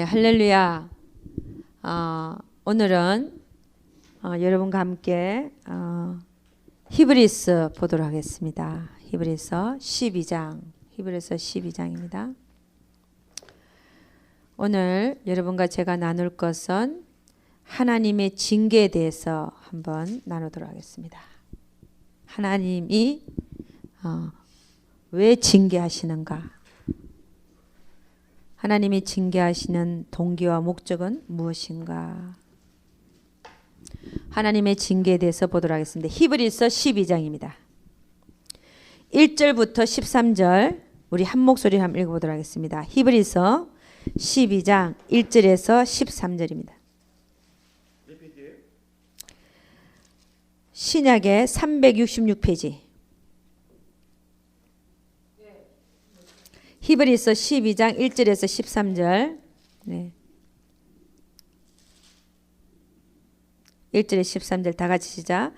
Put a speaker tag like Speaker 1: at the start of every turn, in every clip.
Speaker 1: 할렐루야. 오늘은 여러분과 함께 히브리서 보도록 하겠습니다. 히브리서 12장입니다. 오늘 여러분과 제가 나눌 것은 하나님의 징계에 대해서 한번 나누도록 하겠습니다. 하나님이 왜 징계하시는가? 하나님이 징계하시는 동기와 목적은 무엇인가? 하나님의 징계에 대해서 보도록 하겠습니다. 히브리서 12장입니다. 1절부터 13절 우리 한 목소리로 한번 읽어보도록 하겠습니다. 히브리서 12장 1절에서 13절입니다. 신약의 366페이지. 히브리서 12장 1절에서 13절. 네. 1절에 13절 다 같이 시작.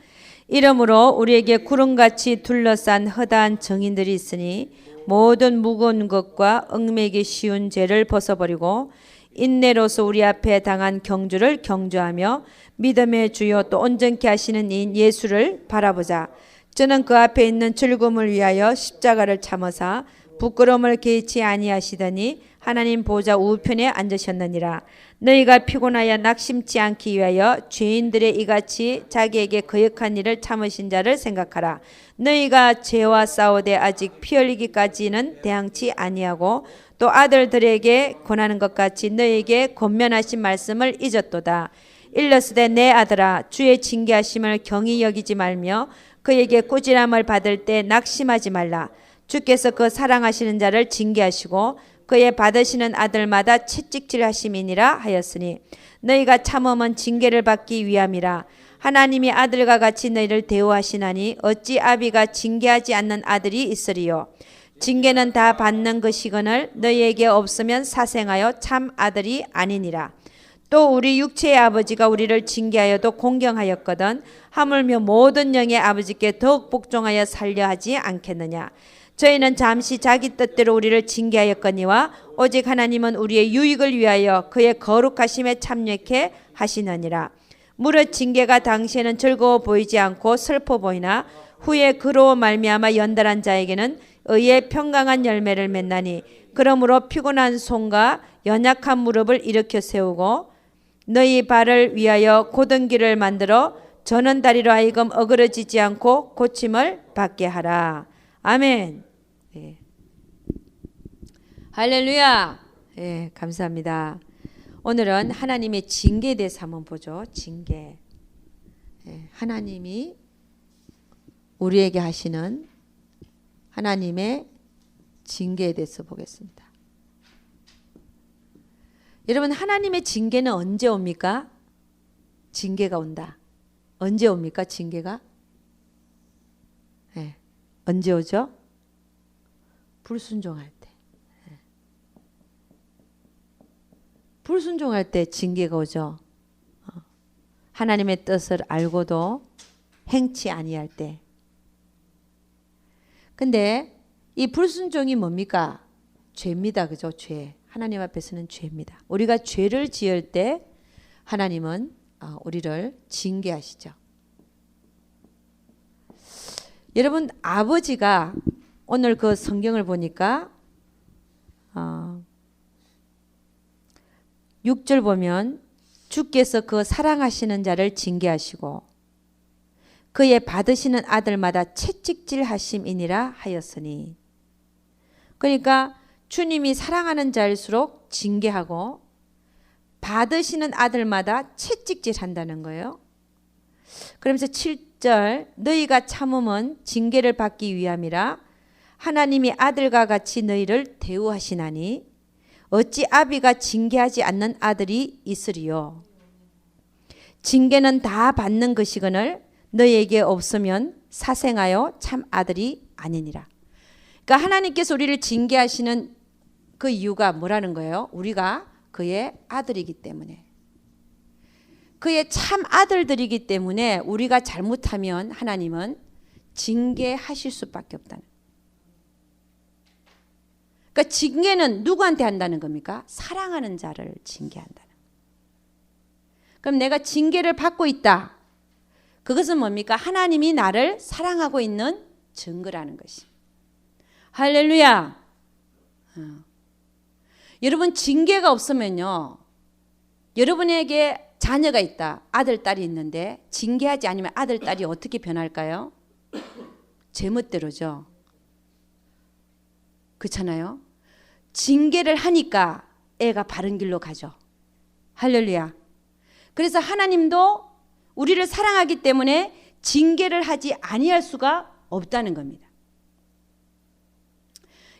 Speaker 1: 이러므로 우리에게 구름같이 둘러싼 허다한 정인들이 있으니 모든 무거운 것과 얽매기 쉬운 죄를 벗어버리고 인내로서 우리 앞에 당한 경주를 경주하며 믿음의 주요 또 온전케 하시는 이인 예수를 바라보자. 저는 그 앞에 있는 즐거움을 위하여 십자가를 참으사 부끄러움을 개의치 아니하시더니 하나님 보좌 우편에 앉으셨느니라. 너희가 피곤하여 낙심치 않기 위하여 죄인들의 이같이 자기에게 거역한 일을 참으신 자를 생각하라. 너희가 죄와 싸우되 아직 피 흘리기까지는 대항치 아니하고 또 아들들에게 권하는 것 같이 너희에게 권면하신 말씀을 잊었도다. 일러스되 내 아들아 주의 징계하심을 경히 여기지 말며 그에게 꾸지람을 받을 때 낙심하지 말라. 주께서 그 사랑하시는 자를 징계하시고 그의 받으시는 아들마다 채찍질하심이니라 하였으니 너희가 참음은 징계를 받기 위함이라. 하나님이 아들과 같이 너희를 대우하시나니 어찌 아비가 징계하지 않는 아들이 있으리요. 징계는 다 받는 것이거늘 너희에게 없으면 사생하여 참 아들이 아니니라. 또 우리 육체의 아버지가 우리를 징계하여도 공경하였거든 하물며 모든 영의 아버지께 더욱 복종하여 살려 하지 않겠느냐. 저희는 잠시 자기 뜻대로 우리를 징계하였거니와 오직 하나님은 우리의 유익을 위하여 그의 거룩하심에 참여케 하시느니라. 무릇 징계가 당시에는 즐거워 보이지 않고 슬퍼 보이나 후에 그로 말미암아 연달한 자에게는 의의 평강한 열매를 맺나니 그러므로 피곤한 손과 연약한 무릎을 일으켜 세우고 너희 발을 위하여 곧은 길을 만들어 저는 다리로 하여금 어그러지지 않고 고침을 받게 하라. 아멘. 네. 할렐루야. 네, 감사합니다. 오늘은 하나님의 징계에 대해서 한번 보죠. 징계. 네, 하나님이 우리에게 하시는 하나님의 징계에 대해서 보겠습니다. 여러분, 하나님의 징계는 언제 옵니까? 징계가 온다. 언제 옵니까? 징계가? 네. 언제 오죠? 불순종할 때. 네. 불순종할 때 징계가 오죠. 하나님의 뜻을 알고도 행치 아니할 때. 근데 이 불순종이 뭡니까? 죄입니다. 그죠? 죄. 하나님 앞에서는 죄입니다. 우리가 죄를 지을 때 하나님은 우리를 징계하시죠. 여러분, 아버지가 오늘 그 성경을 보니까 6절 보면 주께서 그 사랑하시는 자를 징계하시고 그의 받으시는 아들마다 채찍질 하심이니라 하였으니. 그러니까 주님이 사랑하는 자일수록 징계하고 받으시는 아들마다 채찍질 한다는 거예요. 그러면서 7절 너희가 참음은 징계를 받기 위함이라. 하나님이 아들과 같이 너희를 대우하시나니 어찌 아비가 징계하지 않는 아들이 있으리요. 징계는 다 받는 것이거늘 너희에게 없으면 사생하여 참 아들이 아니니라. 그러니까 하나님께서 우리를 징계하시는 그 이유가 뭐라는 거예요? 우리가 그의 아들이기 때문에. 그의 참 아들들이기 때문에 우리가 잘못하면 하나님은 징계하실 수밖에 없다는. 그러니까 징계는 누구한테 한다는 겁니까? 사랑하는 자를 징계한다는. 그럼 내가 징계를 받고 있다. 그것은 뭡니까? 하나님이 나를 사랑하고 있는 증거라는 것이. 할렐루야. 여러분 징계가 없으면요. 여러분에게 자녀가 있다. 아들, 딸이 있는데 징계하지 않으면 아들, 딸이 어떻게 변할까요? 제멋대로죠. 그렇잖아요. 징계를 하니까 애가 바른 길로 가죠. 할렐루야. 그래서 하나님도 우리를 사랑하기 때문에 징계를 하지 아니할 수가 없다는 겁니다.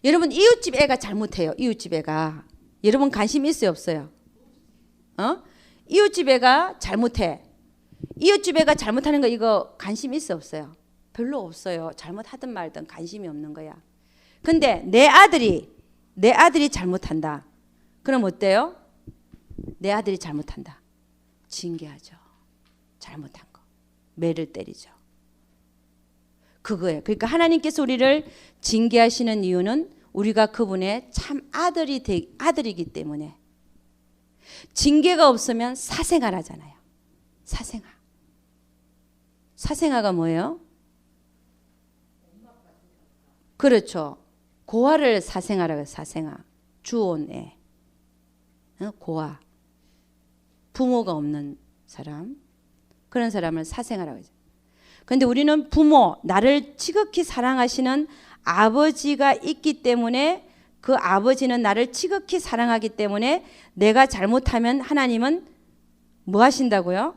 Speaker 1: 여러분 이웃집 애가 잘못해요. 이웃집 애가. 여러분 관심 있어요 없어요? 이웃집 애가 잘못해. 이웃집 애가 잘못하는 거 이거 관심 있어 없어요? 별로 없어요. 잘못하든 말든 관심이 없는 거야. 근데 내 아들이 잘못한다. 그럼 어때요? 내 아들이 잘못한다. 징계하죠. 잘못한 거. 매를 때리죠. 그거예요. 그러니까 하나님께서 우리를 징계하시는 이유는 우리가 그분의 참 아들이기 때문에. 징계가 없으면 사생활 하잖아요. 사생활. 사생활가 뭐예요? 그렇죠. 고아를 사생활하고 해요. 사생활. 주혼애. 고아. 부모가 없는 사람. 그런 사람을 사생활하고 하죠. 그런데 우리는 부모, 나를 지극히 사랑하시는 아버지가 있기 때문에 그 아버지는 나를 지극히 사랑하기 때문에 내가 잘못하면 하나님은 뭐 하신다고요?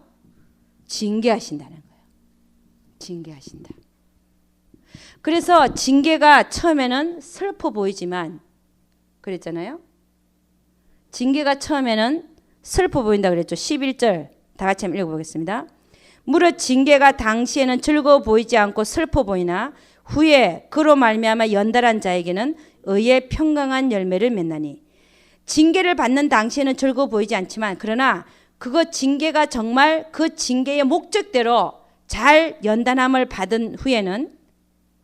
Speaker 1: 징계하신다는 거예요. 징계하신다. 그래서 징계가 처음에는 슬퍼 보이지만 그랬잖아요. 징계가 처음에는 슬퍼 보인다 그랬죠. 11절 다 같이 한번 읽어보겠습니다. 무릇 징계가 당시에는 즐거워 보이지 않고 슬퍼 보이나 후에 그로 말미암아 연달한 자에게는 의의 평강한 열매를 맺나니. 징계를 받는 당시에는 즐거워 보이지 않지만 그러나 그거 징계가 정말 그 징계의 목적대로 잘 연단함을 받은 후에는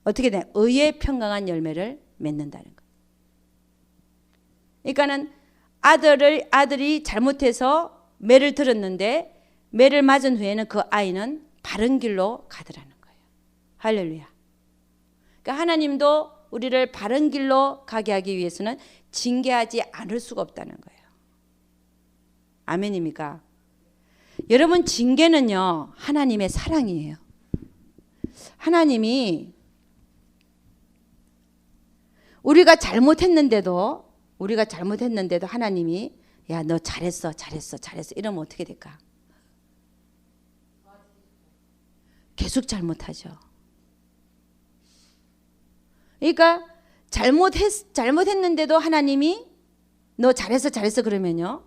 Speaker 1: 어떻게 돼? 의의 평강한 열매를 맺는다는 거예요. 그러니까는 아들이 잘못해서 매를 들었는데 매를 맞은 후에는 그 아이는 바른 길로 가더라는 거예요. 할렐루야. 그러니까 하나님도 우리를 바른 길로 가게 하기 위해서는 징계하지 않을 수가 없다는 거예요. 아멘입니까? 여러분 징계는요 하나님의 사랑이에요. 하나님이 우리가 잘못했는데도 하나님이 야 너 잘했어 이러면 어떻게 될까? 계속 잘못하죠. 그러니까 잘못했는데도 하나님이 너 잘했어 그러면요.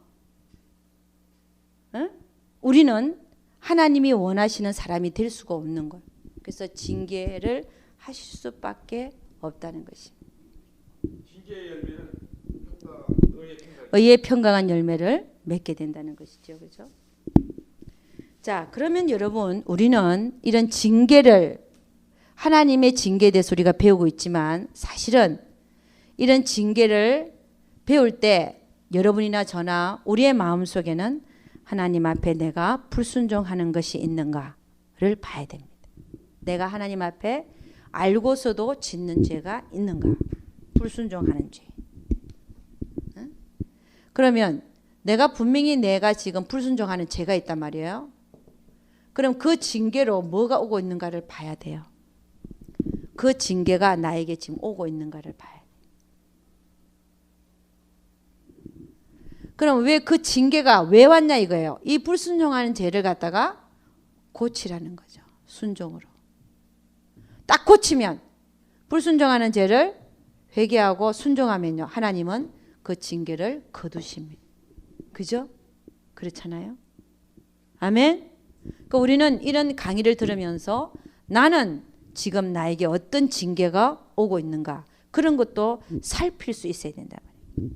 Speaker 1: 우리는 하나님이 원하시는 사람이 될 수가 없는 거예요. 그래서 징계를 하실 수밖에 없다는 것입니다.
Speaker 2: 징계의 열매는
Speaker 1: 의의 평강한 열매를 맺게 된다는 것이죠. 그렇죠? 자, 그러면 여러분 우리는 이런 징계를 하나님의 징계에 대해서 우리가 배우고 있지만 사실은 이런 징계를 배울 때 여러분이나 저나 우리의 마음속에는 하나님 앞에 내가 불순종하는 것이 있는가를 봐야 됩니다. 내가 하나님 앞에 알고서도 짓는 죄가 있는가? 불순종하는 죄. 그러면 분명히 내가 지금 불순종하는 죄가 있단 말이에요. 그럼 그 징계로 뭐가 오고 있는가를 봐야 돼요. 그 징계가 나에게 지금 오고 있는가를 봐야 돼요. 그럼 왜 그 징계가 왜 왔냐 이거예요. 이 불순종하는 죄를 갖다가 고치라는 거죠. 순종으로. 딱 고치면 불순종하는 죄를 회개하고 순종하면요. 하나님은 그 징계를 거두십니다. 그죠? 그렇잖아요. 아멘. 그러니까 우리는 이런 강의를 들으면서 나는 지금 나에게 어떤 징계가 오고 있는가 그런 것도 살필 수 있어야 된다 말이에요.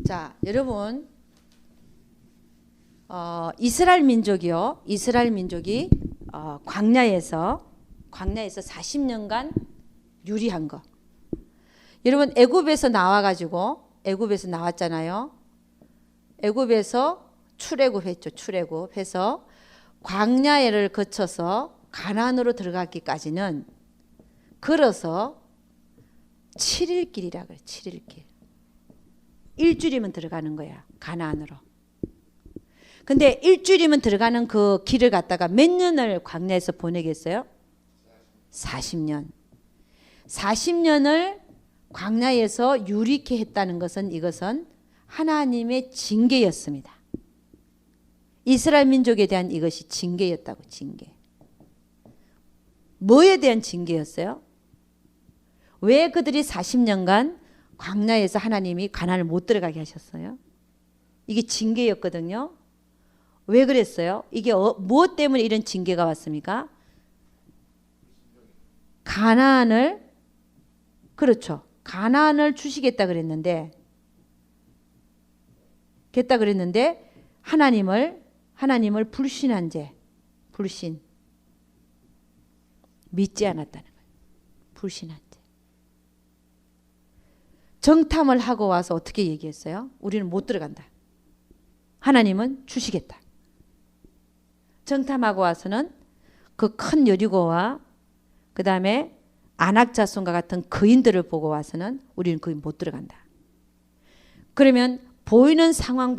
Speaker 1: 자, 여러분 이스라엘 민족이 광야에서 40년간 유리한 거. 여러분 애굽에서 나왔잖아요. 애굽에서 출애굽했죠. 출애굽해서 광야를 거쳐서 가나안으로 들어가기까지는 걸어서 7일 길이라 그래. 7일 길. 일주일이면 들어가는 거야. 가나안으로. 근데 일주일이면 들어가는 그 길을 갖다가 몇 년을 광야에서 보내겠어요? 40년. 40년을 광야에서 유리케 했다는 것은 이것은 하나님의 징계였습니다. 이스라엘 민족에 대한 이것이 징계였다고. 징계. 뭐에 대한 징계였어요? 왜 그들이 40년간 광야에서 하나님이 가나안을 못 들어가게 하셨어요? 이게 징계였거든요. 왜 그랬어요? 이게 무엇 때문에 이런 징계가 왔습니까? 가나안을, 그렇죠. 가나안을 주시겠다 그랬는데 하나님을 불신한 죄, 불신, 믿지 않았다는 거예요. 불신한 죄. 정탐을 하고 와서 어떻게 얘기했어요? 우리는 못 들어간다. 하나님은 주시겠다. 정탐하고 와서는 그 큰 여리고와 그 다음에 안악자손과 같은 거인들을 보고 와서는 우리는 거기 못 들어간다. 그러면 보이는 상황을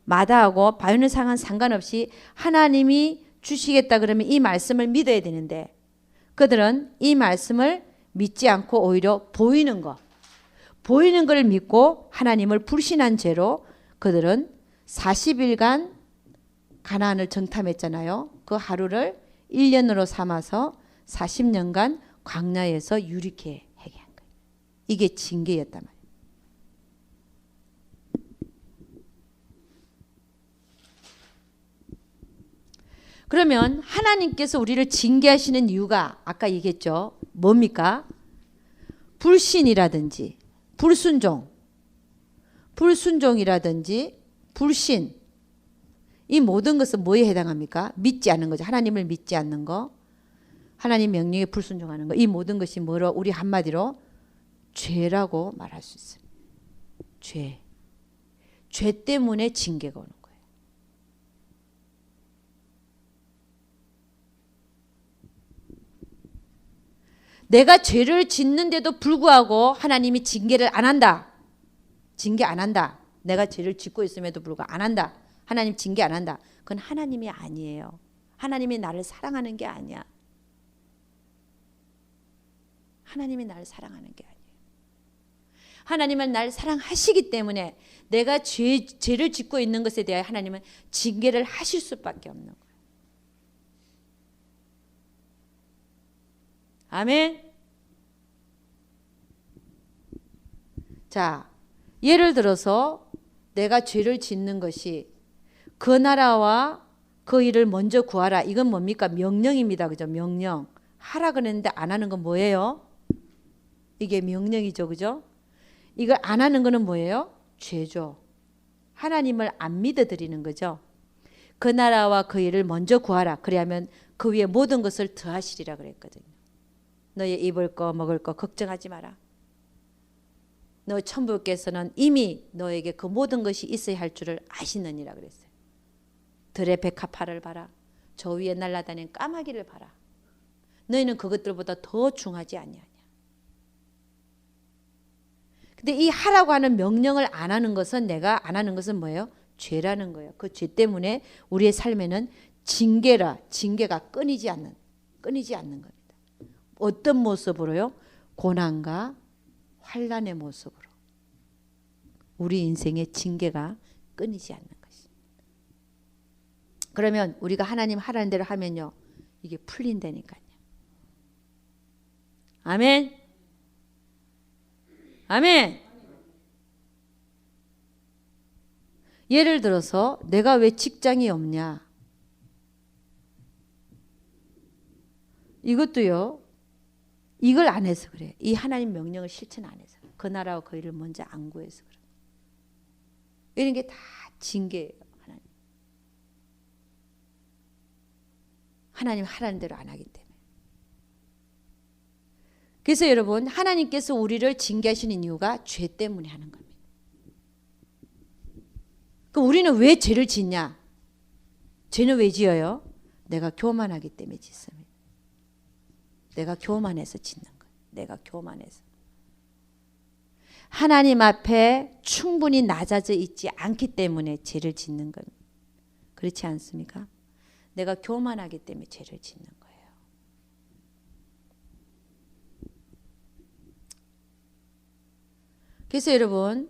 Speaker 1: 마다하고 보이는 상황 상관없이 하나님이 주시겠다 그러면 이 말씀을 믿어야 되는데 그들은 이 말씀을 믿지 않고 오히려 보이는 걸 믿고 하나님을 불신한 죄로 그들은 40일간 가나안을 정탐했잖아요. 그 하루를 1년으로 삼아서 40년간 광야에서 유리케 하게 한 거예요. 이게 징계였단 말이에요. 그러면 하나님께서 우리를 징계하시는 이유가 아까 얘기했죠. 뭡니까? 불신이라든지 불순종이라든지 불신, 이 모든 것은 뭐에 해당합니까? 믿지 않는 거죠. 하나님을 믿지 않는 거, 하나님 명령에 불순종하는 거, 이 모든 것이 뭐로 우리 한마디로 죄라고 말할 수 있어요. 죄 때문에 징계가 오는 거예요. 내가 죄를 짓는데도 불구하고 하나님이 징계를 안 한다. 징계 안 한다. 내가 죄를 짓고 있음에도 불구하고 안 한다. 하나님 징계 안 한다. 그건 하나님이 아니에요. 하나님이 나를 사랑하는 게 아니야. 하나님이 나를 사랑하는 게 아니에요. 하나님은 나를 사랑하시기 때문에 내가 죄를 짓고 있는 것에 대해 하나님은 징계를 하실 수밖에 없는 거예요. 아멘. 자, 예를 들어서 내가 죄를 짓는 것이 그 나라와 그 일을 먼저 구하라. 이건 뭡니까? 명령입니다. 그죠? 명령. 하라 그랬는데 안 하는 건 뭐예요? 이게 명령이죠. 그죠? 이걸 안 하는 거는 뭐예요? 죄죠. 하나님을 안 믿어드리는 거죠. 그 나라와 그 일을 먼저 구하라. 그래야면 그 위에 모든 것을 더하시리라 그랬거든요. 너의 입을 거 먹을 거 걱정하지 마라. 너 천부께서는 이미 너에게 그 모든 것이 있어야 할 줄을 아시느니라 그랬어요. 들의 백합화를 봐라. 저 위에 날아다니는 까마귀를 봐라. 너희는 그것들보다 더 중하지 아니하냐. 근데 이 하라고 하는 명령을 안 하는 것은 내가 안 하는 것은 뭐예요? 죄라는 거예요. 그 죄 때문에 우리의 삶에는 징계가 끊이지 않는 겁니다. 어떤 모습으로요? 고난과 환난의 모습으로 우리 인생의 징계가 끊이지 않는 것입니다. 그러면 우리가 하나님 하라는 대로 하면요, 이게 풀린다니까요. 아멘. 아멘. 예를 들어서 내가 왜 직장이 없냐? 이것도요, 이걸 안 해서 그래. 이 하나님 명령을 실천 안 해서. 그 나라와 그 일을 먼저 안 구해서 그래. 이런 게 다 징계예요. 하나님 하라는 대로 안 하기 때문에. 그래서 여러분, 하나님께서 우리를 징계하시는 이유가 죄 때문에 하는 겁니다. 그럼 우리는 왜 죄를 짓냐? 죄는 왜 지어요? 내가 교만하기 때문에 짓습니다. 내가 교만해서 짓는 거예요. 내가 교만해서. 하나님 앞에 충분히 낮아져 있지 않기 때문에 죄를 짓는 겁니다. 그렇지 않습니까? 내가 교만하기 때문에 죄를 짓는 거예요. 그래서 여러분,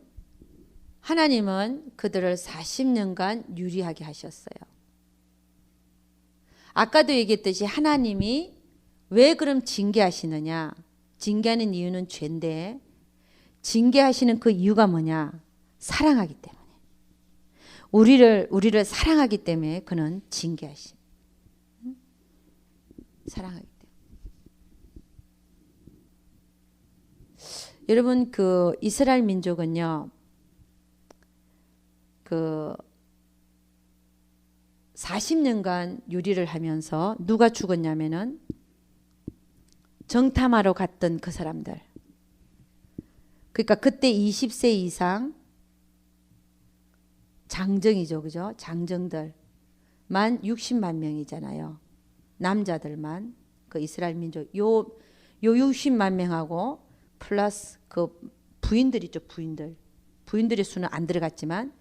Speaker 1: 하나님은 그들을 40년간 유리하게 하셨어요. 아까도 얘기했듯이 하나님이 왜 그럼 징계하시느냐? 징계하는 이유는 죄인데 징계하시는 그 이유가 뭐냐? 사랑하기 때문에. 우리를 사랑하기 때문에 그는 징계하신. 사랑하기 때문에. 여러분, 그 이스라엘 민족은요, 그 40년간 유리를 하면서 누가 죽었냐면은 정탐하러 갔던 그 사람들. 그러니까 그때 20세 이상 장정이죠, 그죠? 장정들만 60만 명이잖아요. 남자들만 그 이스라엘 민족 요 60만 명하고 플러스 그 부인들 있죠, 부인들의 수는 안 들어갔지만,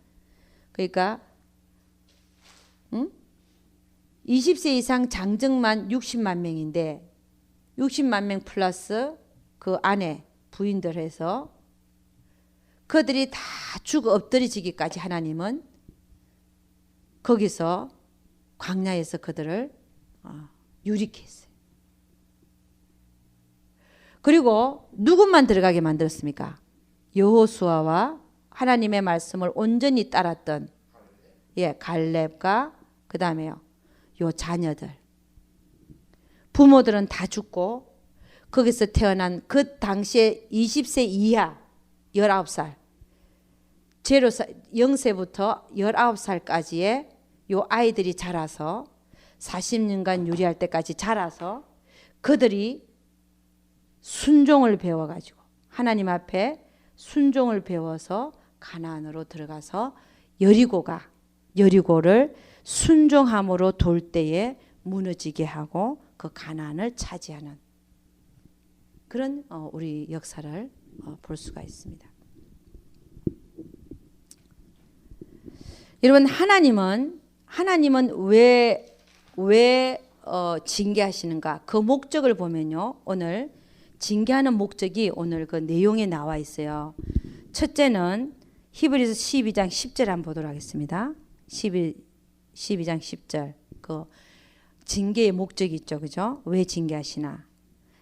Speaker 1: 그러니까 20세 이상 장정만 60만 명인데 60만 명 플러스 그 안에 부인들 해서 그들이 다 죽어 엎드려지기까지 하나님은 거기서 광야에서 그들을 유리케 했어요. 그리고 누구만 들어가게 만들었습니까? 여호수아와 하나님의 말씀을 온전히 따랐던 갈렙과 그 다음에요 요 자녀들, 부모들은 다 죽고 거기서 태어난 그 당시에 20세 이하 19살, 0세부터 19살까지의 요 아이들이 자라서 40년간 유리할 때까지 자라서 그들이 순종을 배워가지고 하나님 앞에 순종을 배워서 가나안으로 들어가서 여리고를 순종함으로 돌 때에 무너지게 하고 그 가나안을 차지하는 그런 우리 역사를 볼 수가 있습니다. 여러분, 하나님은 왜 징계하시는가? 그 목적을 보면요, 오늘 징계하는 목적이 오늘 그 내용에 나와 있어요. 첫째는 히브리서 12장 10절 한번 보도록 하겠습니다. 12장 10절. 그 징계의 목적이 있죠, 그죠? 왜 징계하시나?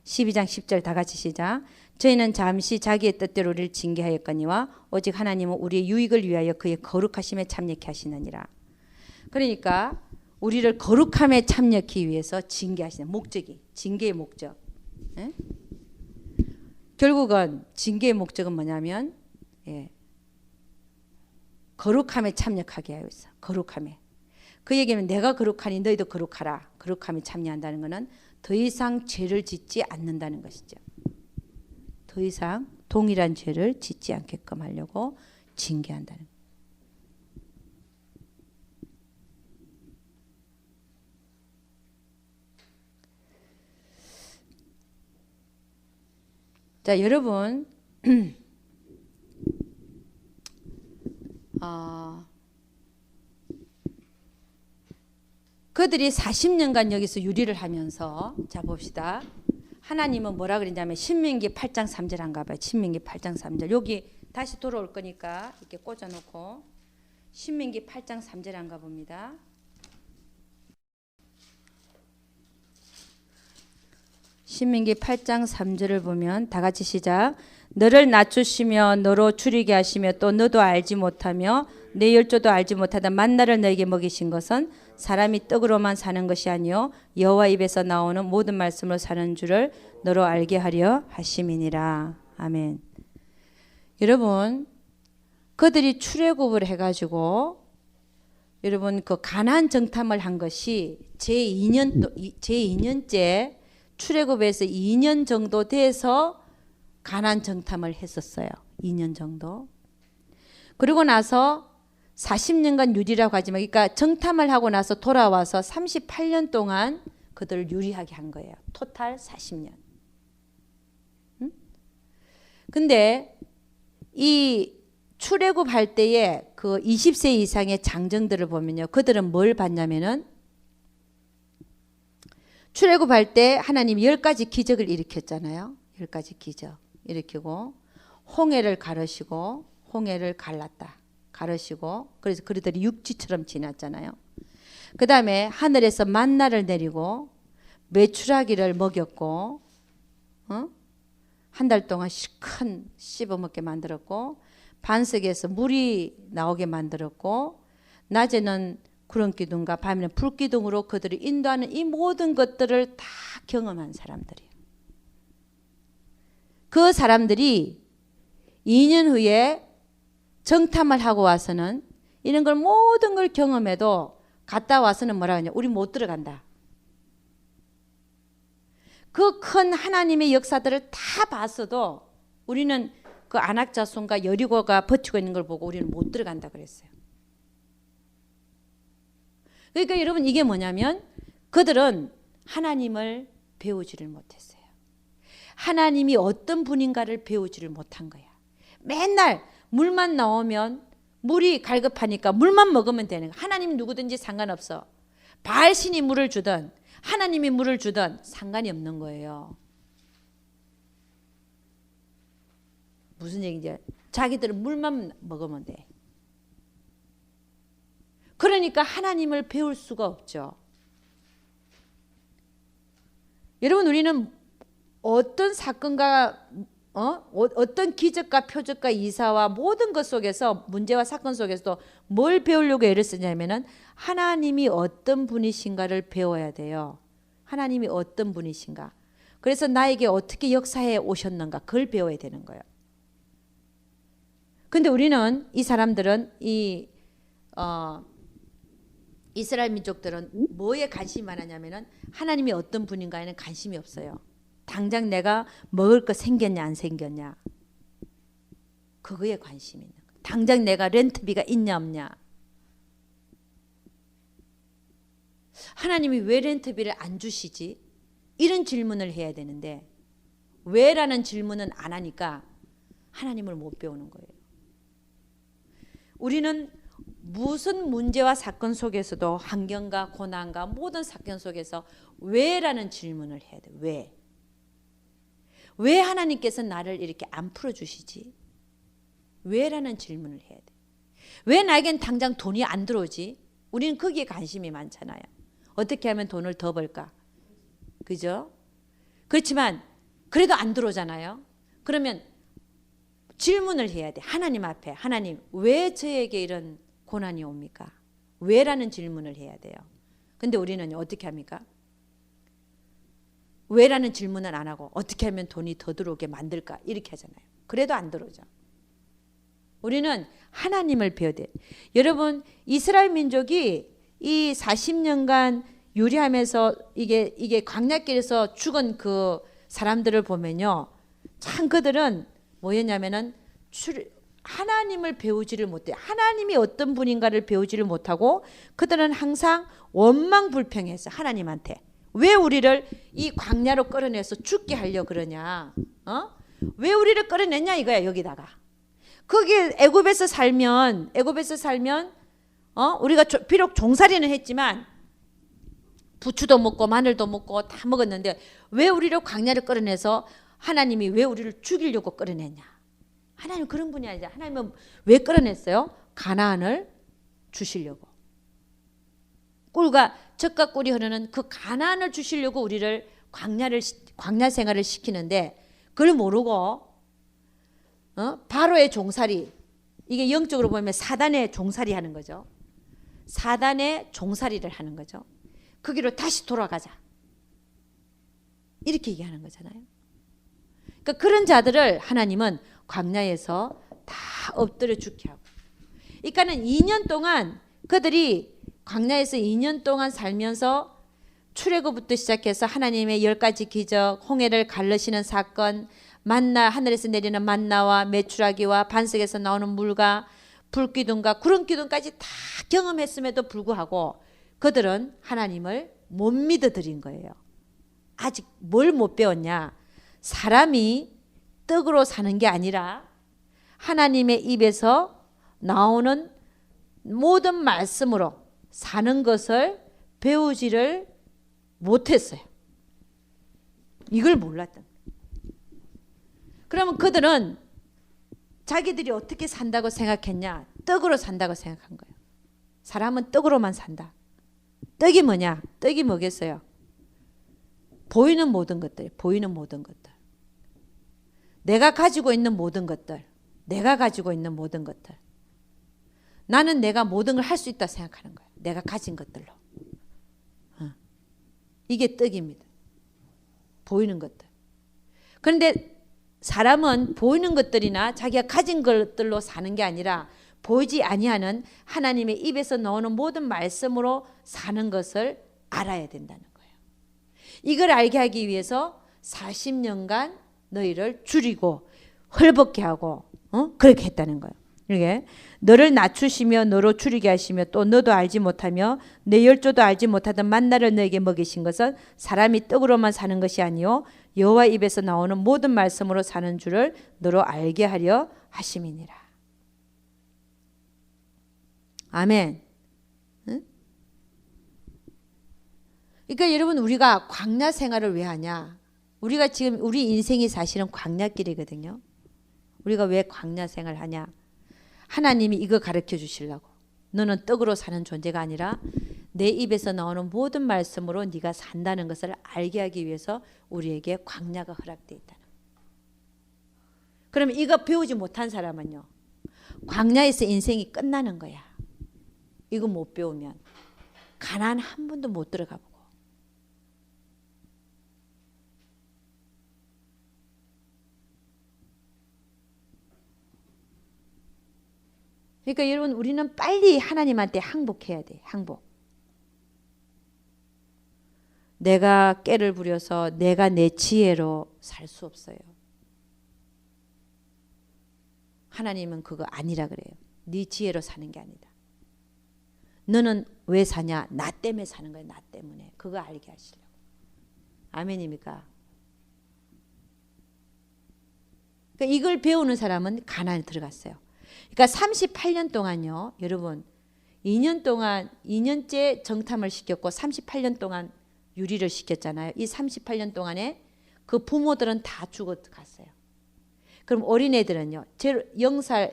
Speaker 1: 12장 10절 다 같이 시작. 저희는 잠시 자기의 뜻대로 우리를 징계하였거니와 오직 하나님은 우리의 유익을 위하여 그의 거룩하심에 참여케 하시느니라. 그러니까 우리를 거룩함에 참여하기 위해서 징계하시는 목적이, 징계의 목적. 예? 결국은 징계의 목적은 뭐냐면 거룩함에 참여하게 하고 있어. 거룩함에. 그 얘기는 내가 거룩하니 너희도 거룩하라. 거룩함에 참여한다는 것은 더 이상 죄를 짓지 않는다는 것이죠. 더 이상 동일한 죄를 짓지 않게끔 하려고 징계한다는 거예요. 자, 여러분, 그들이 40년간 여기서 유리를 하면서, 자 봅시다. 하나님은 뭐라 그랬냐면 신명기 8장 3절 한가 봐요. 신명기 8장 3절. 여기 다시 돌아올 거니까 이렇게 꽂아놓고 신명기 8장 3절 한가 봅니다. 신명기 8장 3절을 보면 다 같이 시작. 너를 낮추시며 너로 줄이게 하시며 또 너도 알지 못하며 내 열조도 알지 못하다 만나를 너에게 먹이신 것은 사람이 떡으로만 사는 것이 아니요 여호와 입에서 나오는 모든 말씀으로 사는 줄을 너로 알게 하려 하심이니라. 아멘. 여러분, 그들이 출애굽을 해가지고 여러분 그 가나안 정탐을 한 것이 제2년째 출애굽에서 2년 정도 돼서 가나안 정탐을 했었어요. 2년 정도. 그리고 나서 40년간 유리라고 하지만 그러니까 정탐을 하고 나서 돌아와서 38년 동안 그들을 유리하게 한 거예요. 토탈 40년. 근데 이 출애굽할 때에 그 20세 이상의 장정들을 보면요. 그들은 뭘 봤냐면은 출애굽할 때 하나님이 10가지 기적을 일으켰잖아요. 10가지 기적 일으키고 홍해를 가르시고 홍해를 갈랐다. 가르시고 그래서 그들이 육지처럼 지났잖아요. 그 다음에 하늘에서 만나를 내리고 메추라기를 먹였고 한 달 동안 실컷 씹어먹게 만들었고 반석에서 물이 나오게 만들었고 낮에는 구름기둥과 밤에는 불기둥으로 그들을 인도하는 이 모든 것들을 다 경험한 사람들이에요. 그 사람들이 2년 후에 정탐을 하고 와서는 이런 걸 모든 걸 경험해도 갔다 와서는 뭐라 하냐? 우리 못 들어간다. 그 큰 하나님의 역사들을 다 봤어도 우리는 그 아낙 자손과 여리고가 버티고 있는 걸 보고 우리는 못 들어간다 그랬어요. 그러니까 여러분 이게 뭐냐면 그들은 하나님을 배우지를 못했어요. 하나님이 어떤 분인가를 배우지를 못한 거야. 맨날 물만 나오면 물이 갈급하니까 물만 먹으면 되는 거야. 하나님이 누구든지 상관없어. 바알신이 물을 주든 하나님이 물을 주든 상관이 없는 거예요. 무슨 얘기인지 자기들은 물만 먹으면 돼. 그러니까 하나님을 배울 수가 없죠. 여러분 우리는 어떤 사건과 어떤 기적과 표적과 이사와 모든 것 속에서 문제와 사건 속에서도 뭘 배우려고 애를 쓰냐면은 하나님이 어떤 분이신가를 배워야 돼요. 하나님이 어떤 분이신가. 그래서 나에게 어떻게 역사해 오셨는가 그걸 배워야 되는 거예요. 근데 우리는 이 사람들은 이스라엘 민족들은 뭐에 관심이 많았냐면은 하나님이 어떤 분인가에는 관심이 없어요. 당장 내가 먹을 거 생겼냐 안 생겼냐 그거에 관심이 있는 거예요. 당장 내가 렌트비가 있냐 없냐. 하나님이 왜 렌트비를 안 주시지? 이런 질문을 해야 되는데 왜라는 질문은 안 하니까 하나님을 못 배우는 거예요. 우리는 무슨 문제와 사건 속에서도 환경과 고난과 모든 사건 속에서 왜라는 질문을 해야 돼요. 왜? 왜 하나님께서 나를 이렇게 안 풀어주시지? 왜라는 질문을 해야 돼. 왜 나에겐 당장 돈이 안 들어오지? 우리는 거기에 관심이 많잖아요. 어떻게 하면 돈을 더 벌까? 그죠? 그렇지만 그래도 안 들어오잖아요. 그러면 질문을 해야 돼. 하나님 앞에. 하나님 왜 저에게 이런 고난이 옵니까? 왜라는 질문을 해야 돼요. 근데 우리는 어떻게 합니까? 왜라는 질문은 안 하고 어떻게 하면 돈이 더 들어오게 만들까? 이렇게 하잖아요. 그래도 안 들어오죠. 우리는 하나님을 배워야 돼요. 여러분 이스라엘 민족이 이 40년간 유리하면서 이게 광야길에서 죽은 그 사람들을 보면요. 참 그들은 뭐였냐면은 하나님을 배우지를 못해. 하나님이 어떤 분인가를 배우지를 못하고 그들은 항상 원망불평했어. 하나님한테. 왜 우리를 이 광야로 끌어내서 죽게 하려고 그러냐? 왜 우리를 끌어냈냐 이거야 여기다가. 거기 애굽에서 살면 우리가 비록 종살이는 했지만 부추도 먹고 마늘도 먹고 다 먹었는데 왜 우리를 광야를 끌어내서 하나님이 왜 우리를 죽이려고 끌어냈냐? 하나님 그런 분이 아니죠. 하나님은 왜 끌어냈어요? 가나안을 주시려고. 꿀과 젖과 꿀이 흐르는 그 가나안을 주시려고 우리를 광야 생활을 시키는데 그걸 모르고 바로의 종살이 이게 영적으로 보면 사단의 종살이 하는 거죠. 사단의 종살이를 하는 거죠. 거기로 다시 돌아가자. 이렇게 얘기하는 거잖아요. 그러니까 그런 자들을 하나님은 광야에서 다 엎드려 죽게 하고. 그러니까는 2년 동안 그들이 광야에서 2년 동안 살면서 출애굽부터 시작해서 하나님의 10가지 기적, 홍해를 갈르시는 사건, 만나 하늘에서 내리는 만나와 메추라기와 반석에서 나오는 물과 불기둥과 구름기둥까지 다 경험했음에도 불구하고 그들은 하나님을 못 믿어드린 거예요. 아직 뭘 못 배웠냐? 사람이 떡으로 사는 게 아니라 하나님의 입에서 나오는 모든 말씀으로 사는 것을 배우지를 못했어요. 이걸 몰랐던 거예요. 그러면 그들은 자기들이 어떻게 산다고 생각했냐? 떡으로 산다고 생각한 거예요. 사람은 떡으로만 산다. 떡이 뭐냐? 떡이 뭐겠어요? 보이는 모든 것들, 보이는 모든 것들. 내가 가지고 있는 모든 것들, 내가 가지고 있는 모든 것들. 나는 내가 모든 걸 할 수 있다 생각하는 거예요. 내가 가진 것들로. 이게 떡입니다. 보이는 것들. 그런데 사람은 보이는 것들이나 자기가 가진 것들로 사는 게 아니라 보이지 아니하는 하나님의 입에서 나오는 모든 말씀으로 사는 것을 알아야 된다는 거예요. 이걸 알게 하기 위해서 40년간 너희를 줄이고 헐벗게 하고 그렇게 했다는 거예요. 이게 너를 낮추시며 너로 줄이게 하시며 또 너도 알지 못하며 내 열조도 알지 못하던 만나를 너에게 먹이신 것은 사람이 떡으로만 사는 것이 아니요 여호와 입에서 나오는 모든 말씀으로 사는 줄을 너로 알게 하려 하심이니라. 아멘. 응? 그러니까 여러분 우리가 광야 생활을 왜 하냐? 우리가 지금 우리 인생이 사실은 광야길이거든요. 우리가 왜 광야 생활을 하냐? 하나님이 이거 가르쳐 주시려고. 너는 떡으로 사는 존재가 아니라 내 입에서 나오는 모든 말씀으로 네가 산다는 것을 알게 하기 위해서 우리에게 광야가 허락되어 있다는 거예요. 그러면 이거 배우지 못한 사람은요. 광야에서 인생이 끝나는 거야. 이거 못 배우면 가나안 한 번도 못 들어가 보고. 그러니까 여러분 우리는 빨리 하나님한테 항복해야 돼. 항복. 내가 깨를 부려서 내가 내 지혜로 살 수 없어요. 하나님은 그거 아니라 그래요. 네 지혜로 사는 게 아니다. 너는 왜 사냐? 나 때문에 사는 거야. 나 때문에. 그거 알게 하시려고. 아멘입니까? 그러니까 이걸 배우는 사람은 가나안에 들어갔어요. 그러니까 38년 동안요. 여러분 2년 동안 2년째 정탐을 시켰고 38년 동안 유리를 시켰잖아요. 이 38년 동안에 그 부모들은 다 죽어갔어요. 그럼 어린애들은요. 0세부터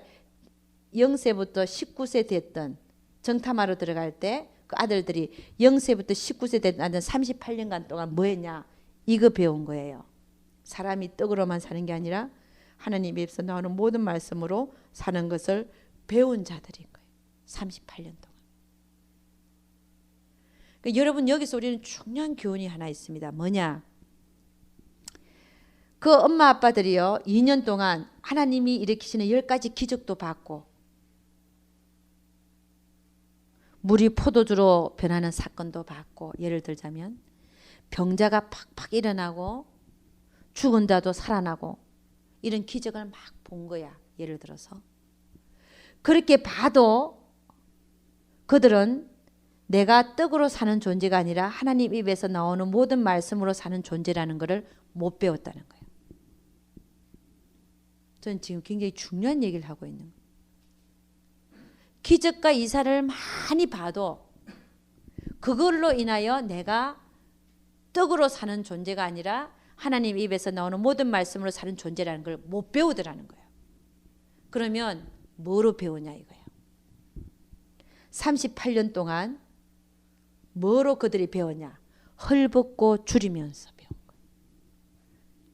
Speaker 1: 19세 됐던 정탐하러 들어갈 때 그 아들들이 0세부터 19세 됐던 38년간 동안 뭐 했냐. 이거 배운 거예요. 사람이 떡으로만 사는 게 아니라 하나님 입에서 나오는 모든 말씀으로 사는 것을 배운 자들인 거예요. 38년 동안. 그러니까 여러분 여기서 우리는 중요한 교훈이 하나 있습니다. 뭐냐? 그 엄마 아빠들이요. 2년 동안 하나님이 일으키시는 10가지 기적도 봤고 물이 포도주로 변하는 사건도 봤고 예를 들자면 병자가 팍팍 일어나고 죽은 자도 살아나고 이런 기적을 막 본 거야. 예를 들어서. 그렇게 봐도 그들은 내가 떡으로 사는 존재가 아니라 하나님 입에서 나오는 모든 말씀으로 사는 존재라는 것을 못 배웠다는 거예요. 저는 지금 굉장히 중요한 얘기를 하고 있는 거예요. 기적과 이사를 많이 봐도 그걸로 인하여 내가 떡으로 사는 존재가 아니라 하나님 입에서 나오는 모든 말씀으로 사는 존재라는 걸 못 배우더라는 거예요. 그러면 뭐로 배우냐 이거예요. 38년 동안 뭐로 그들이 배웠냐. 헐벗고 줄이면서 배운 거예요.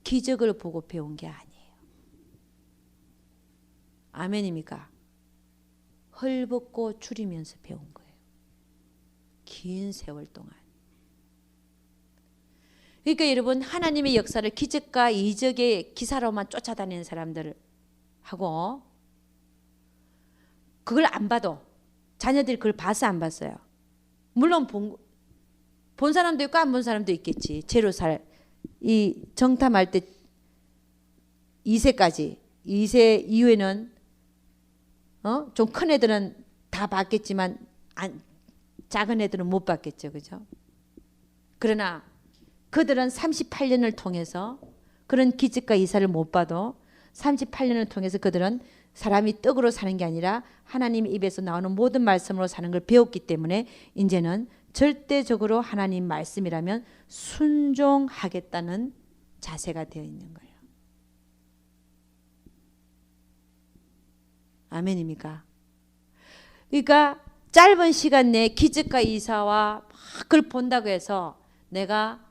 Speaker 1: 기적을 보고 배운 게 아니에요. 아멘입니까? 헐벗고 줄이면서 배운 거예요. 긴 세월 동안. 그러니까 여러분 하나님의 역사를 기적과 이적의 기사로만 쫓아다니는 사람들 하고 그걸 안 봐도 자녀들이 그걸 봐서 안 봤어요. 물론 본 사람도 있고 안 본 사람도 있겠지. 이 정탐할 때 2세까지 2세 이후에는 좀 큰 애들은 다 봤겠지만 작은 애들은 못 봤겠죠. 그죠? 그러나 그들은 38년을 통해서 그런 기적과 이사를 못 봐도 38년을 통해서 그들은 사람이 떡으로 사는 게 아니라 하나님 입에서 나오는 모든 말씀으로 사는 걸 배웠기 때문에 이제는 절대적으로 하나님 말씀이라면 순종하겠다는 자세가 되어 있는 거예요. 아멘입니까? 그러니까 짧은 시간 내에 기적과 이사와 막 그걸 본다고 해서 내가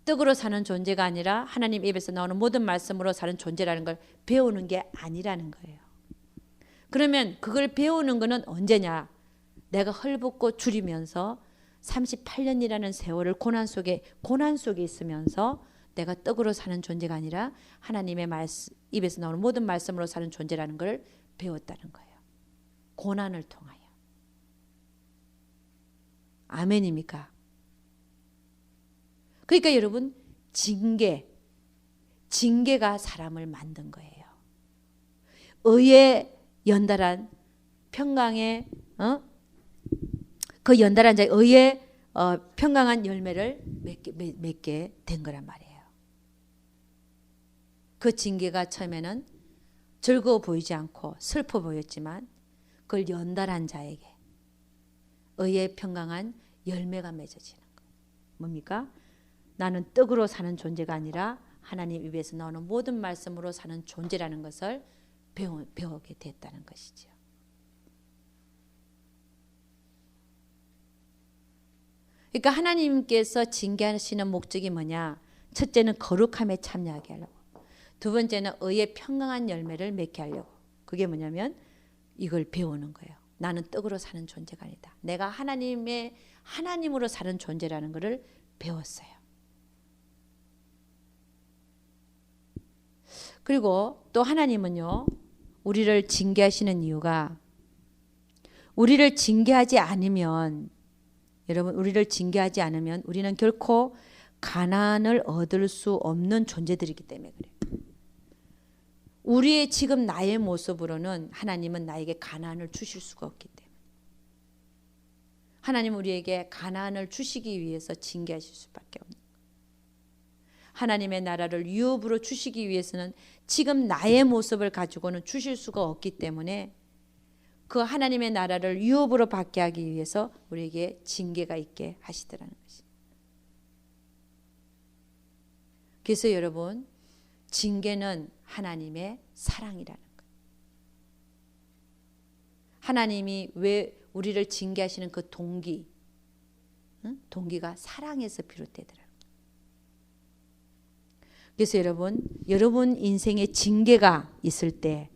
Speaker 1: 떡으로 사는 존재가 아니라 하나님 입에서 나오는 모든 말씀으로 사는 존재라는 걸 배우는 게 아니라는 거예요. 그러면 그걸 배우는 거는 언제냐? 내가 헐벗고 줄이면서 38년이라는 세월을 고난 속에 있으면서 내가 떡으로 사는 존재가 아니라 하나님의 입에서 나오는 모든 말씀으로 사는 존재라는 걸 배웠다는 거예요. 고난을 통하여. 아멘입니까? 그러니까 여러분 징계가 사람을 만든 거예요. 의에 연달한 평강의 그 연달한 자의 의에 평강한 열매를 맺게 된 거란 말이에요. 그 징계가 처음에는 즐거워 보이지 않고 슬퍼 보였지만 그걸 연달한 자에게 의에 평강한 열매가 맺어지는 거예요. 뭡니까? 나는 떡으로 사는 존재가 아니라 하나님 입에서 나오는 모든 말씀으로 사는 존재라는 것을 배우게 됐다는 것이죠. 그러니까 하나님께서 징계하시는 목적이 뭐냐? 첫째는 거룩함에 참여하게 하려고. 두 번째는 의의 평강한 열매를 맺게 하려고. 그게 뭐냐면 이걸 배우는 거예요. 나는 떡으로 사는 존재가 아니다. 내가 하나님으로 사는 존재라는 것을 배웠어요. 그리고 또 하나님은요, 우리를 징계하시는 이유가 우리를 징계하지 않으면 여러분 우리를 징계하지 않으면 우리는 결코 가난을 얻을 수 없는 존재들이기 때문에 그래요. 우리의 지금 나의 모습으로는 하나님은 나에게 가난을 주실 수가 없기 때문에 하나님은 우리에게 가난을 주시기 위해서 징계하실 수밖에 없는 거예요. 하나님의 나라를 유업으로 주시기 위해서는 지금 나의 모습을 가지고는 주실 수가 없기 때문에 그 하나님의 나라를 유업으로 받게 하기 위해서 우리에게 징계가 있게 하시더라는 것입니다. 그래서 여러분 징계는 하나님의 사랑이라는 거예요. 하나님이 왜 우리를 징계하시는 그 동기가 사랑에서 비롯되더라고요. 그래서 여러분 인생에 징계가 있을 때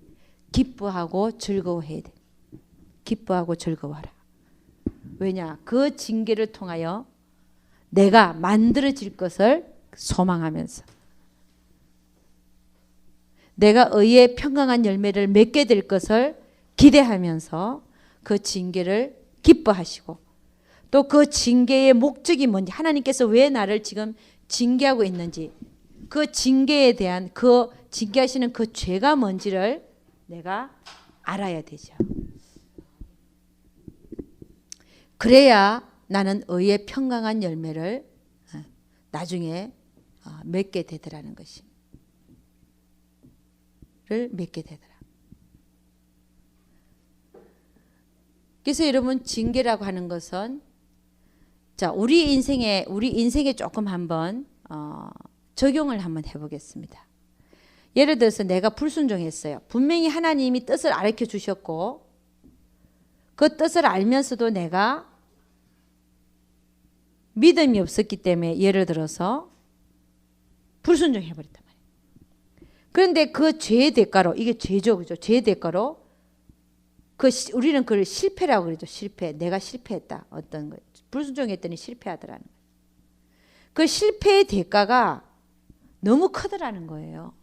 Speaker 1: 기뻐하고 즐거워해야 돼. 기뻐하고 즐거워하라. 왜냐? 그 징계를 통하여 내가 만들어질 것을 소망하면서 내가 의의 평강한 열매를 맺게 될 것을 기대하면서 그 징계를 기뻐하시고 또 그 징계의 목적이 뭔지 하나님께서 왜 나를 지금 징계하고 있는지 그 징계에 대한 그 징계하시는 그 죄가 뭔지를 내가 알아야 되죠. 그래야 나는 의의 평강한 열매를 나중에 맺게 되더라는 것입니다. 맺게 되더라. 그래서 여러분 징계라고 하는 것은 자 우리 인생에 조금 한번 적용을 한번 해보겠습니다. 예를 들어서 내가 불순종했어요. 분명히 하나님이 뜻을 가르쳐 주셨고 그 뜻을 알면서도 내가 믿음이 없었기 때문에 예를 들어서 불순종해버렸단 말이에요. 그런데 그 죄의 대가로 이게 죄죠, 그죠? 죄의 대가로 우리는 그걸 실패라고 그러죠. 실패. 내가 실패했다. 어떤 거 불순종했더니 실패하더라는 거예요. 그 실패의 대가가 너무 크더라는 거예요.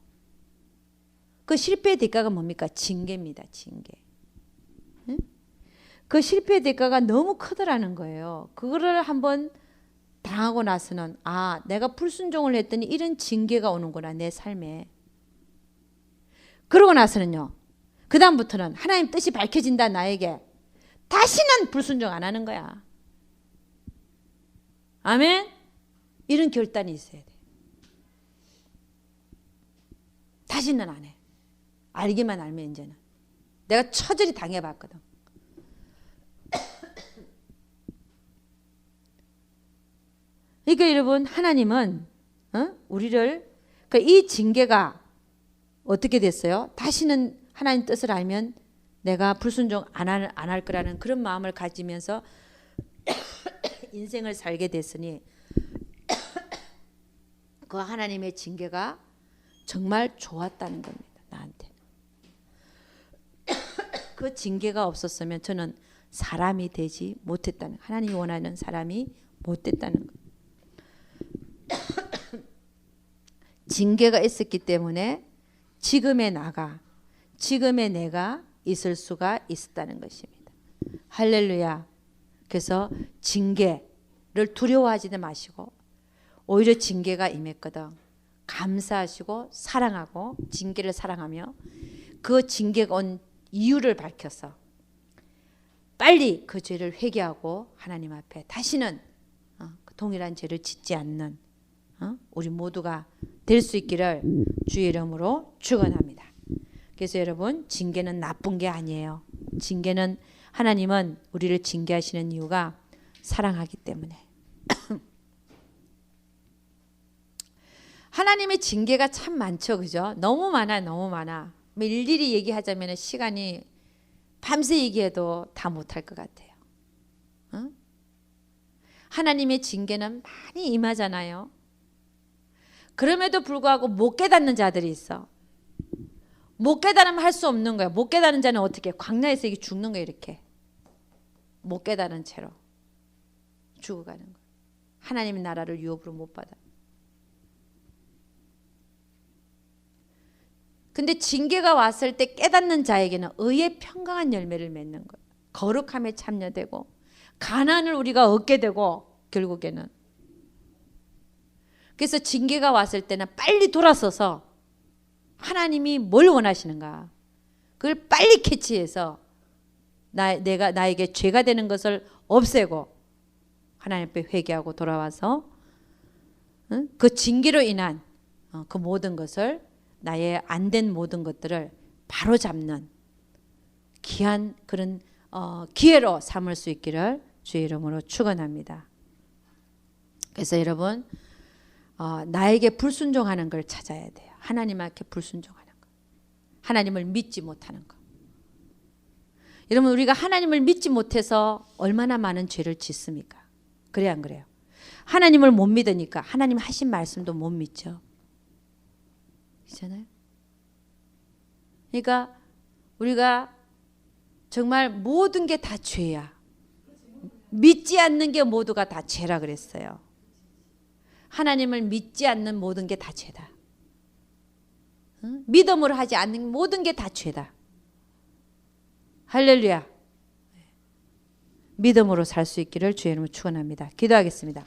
Speaker 1: 그 실패의 대가가 뭡니까? 징계입니다. 징계. 응? 그 실패의 대가가 너무 크더라는 거예요. 그거를 한번 당하고 나서는 아, 내가 불순종을 했더니 이런 징계가 오는구나 내 삶에. 그러고 나서는요. 그 다음부터는 하나님 뜻이 밝혀진다 나에게. 다시는 불순종 안 하는 거야. 아멘? 이런 결단이 있어야 돼. 다시는 안 해. 알기만 알면 이제는. 내가 처절히 당해봤거든. 그러니까 여러분 하나님은 우리를 이 징계가 어떻게 됐어요? 다시는 하나님 뜻을 알면 내가 불순종 안 할 거라는 그런 마음을 가지면서 인생을 살게 됐으니 그 하나님의 징계가 정말 좋았다는 겁니다. 나한테. 그 징계가 없었으면 저는 사람이 되지 못했다는, 하나님이 원하는 사람이 못 됐다는 것. 징계가 있었기 때문에 지금의 내가 있을 수가 있었다는 것입니다. 할렐루야. 그래서 징계를 두려워하지도 마시고 오히려 징계가 임했거든. 감사하시고 사랑하고 징계를 사랑하며 그 징계가 온 이유를 밝혀서 빨리 그 죄를 회개하고 하나님 앞에 다시는 동일한 죄를 짓지 않는 우리 모두가 될 수 있기를 주의 이름으로 축원합니다. 그래서 여러분 징계는 나쁜 게 아니에요. 징계는 하나님은 우리를 징계하시는 이유가 사랑하기 때문에. 하나님의 징계가 참 많죠. 그죠? 너무 많아. 일일이 얘기하자면 시간이 밤새 얘기해도 다 못할 것 같아요. 하나님의 징계는 많이 임하잖아요. 그럼에도 불구하고 못 깨닫는 자들이 있어. 못 깨달으면 할 수 없는 거야. 못 깨달은 자는 어떻게? 광야에서 이게 죽는 거야 이렇게. 못 깨달은 채로 죽어가는 거야. 하나님의 나라를 유업으로 못 받아. 근데 징계가 왔을 때 깨닫는 자에게는 의의 평강한 열매를 맺는 거예요. 거룩함에 참여되고 가난을 우리가 얻게 되고 결국에는. 그래서 징계가 왔을 때는 빨리 돌아서서 하나님이 뭘 원하시는가 그걸 빨리 캐치해서 나에게 죄가 되는 것을 없애고 하나님 앞에 회개하고 돌아와서 그 징계로 인한 그 모든 것을 나의 안 된 모든 것들을 바로 잡는 귀한 그런 기회로 삼을 수 있기를 주의 이름으로 축원합니다. 그래서 여러분 나에게 불순종하는 걸 찾아야 돼요. 하나님께 불순종하는 거. 하나님을 믿지 못하는 거. 여러분 우리가 하나님을 믿지 못해서 얼마나 많은 죄를 짓습니까? 그래 안 그래요? 하나님을 못 믿으니까 하나님 하신 말씀도 못 믿죠. 그렇잖아요? 그러니까 우리가 정말 모든 게 다 죄야. 믿지 않는 게 모두가 다 죄라 그랬어요. 하나님을 믿지 않는 모든 게 다 죄다. 믿음으로 하지 않는 모든 게 다 죄다. 할렐루야. 믿음으로 살 수 있기를 주의 이름으로 축원합니다. 기도하겠습니다.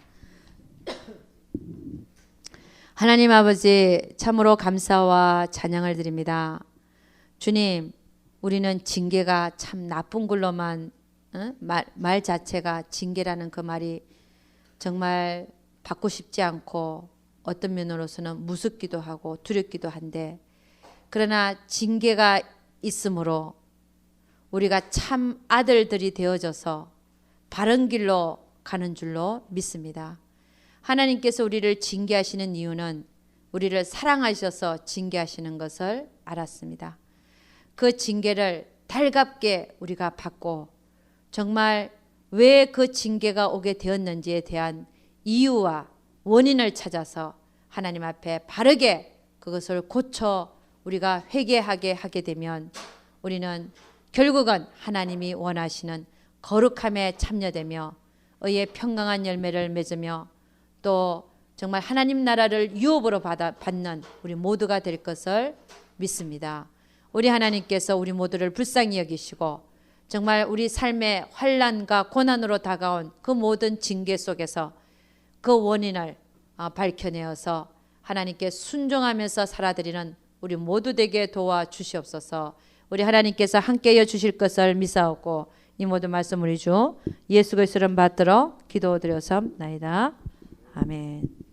Speaker 1: 하나님 아버지 참으로 감사와 찬양을 드립니다. 주님 우리는 징계가 참 나쁜 걸로만 말 자체가 징계라는 그 말이 정말 받고 싶지 않고 어떤 면으로서는 무섭기도 하고 두렵기도 한데 그러나 징계가 있으므로 우리가 참 아들들이 되어져서 바른 길로 가는 줄로 믿습니다. 하나님께서 우리를 징계하시는 이유는 우리를 사랑하셔서 징계하시는 것을 알았습니다. 그 징계를 달갑게 우리가 받고 정말 왜 그 징계가 오게 되었는지에 대한 이유와 원인을 찾아서 하나님 앞에 바르게 그것을 고쳐 우리가 회개하게 하게 되면 우리는 결국은 하나님이 원하시는 거룩함에 참여되며 의의 평강한 열매를 맺으며 또 정말 하나님 나라를 유업으로 받는 우리 모두가 될 것을 믿습니다. 우리 하나님께서 우리 모두를 불쌍히 여기시고 정말 우리 삶의 환난과 고난으로 다가온 그 모든 징계 속에서 그 원인을 밝혀내어서 하나님께 순종하면서 살아드리는 우리 모두 되게 도와주시옵소서. 우리 하나님께서 함께여 주실 것을 믿사오고 이 모든 말씀 우리 주 예수 그리스도를 받들어 기도드려서나이다. 아멘.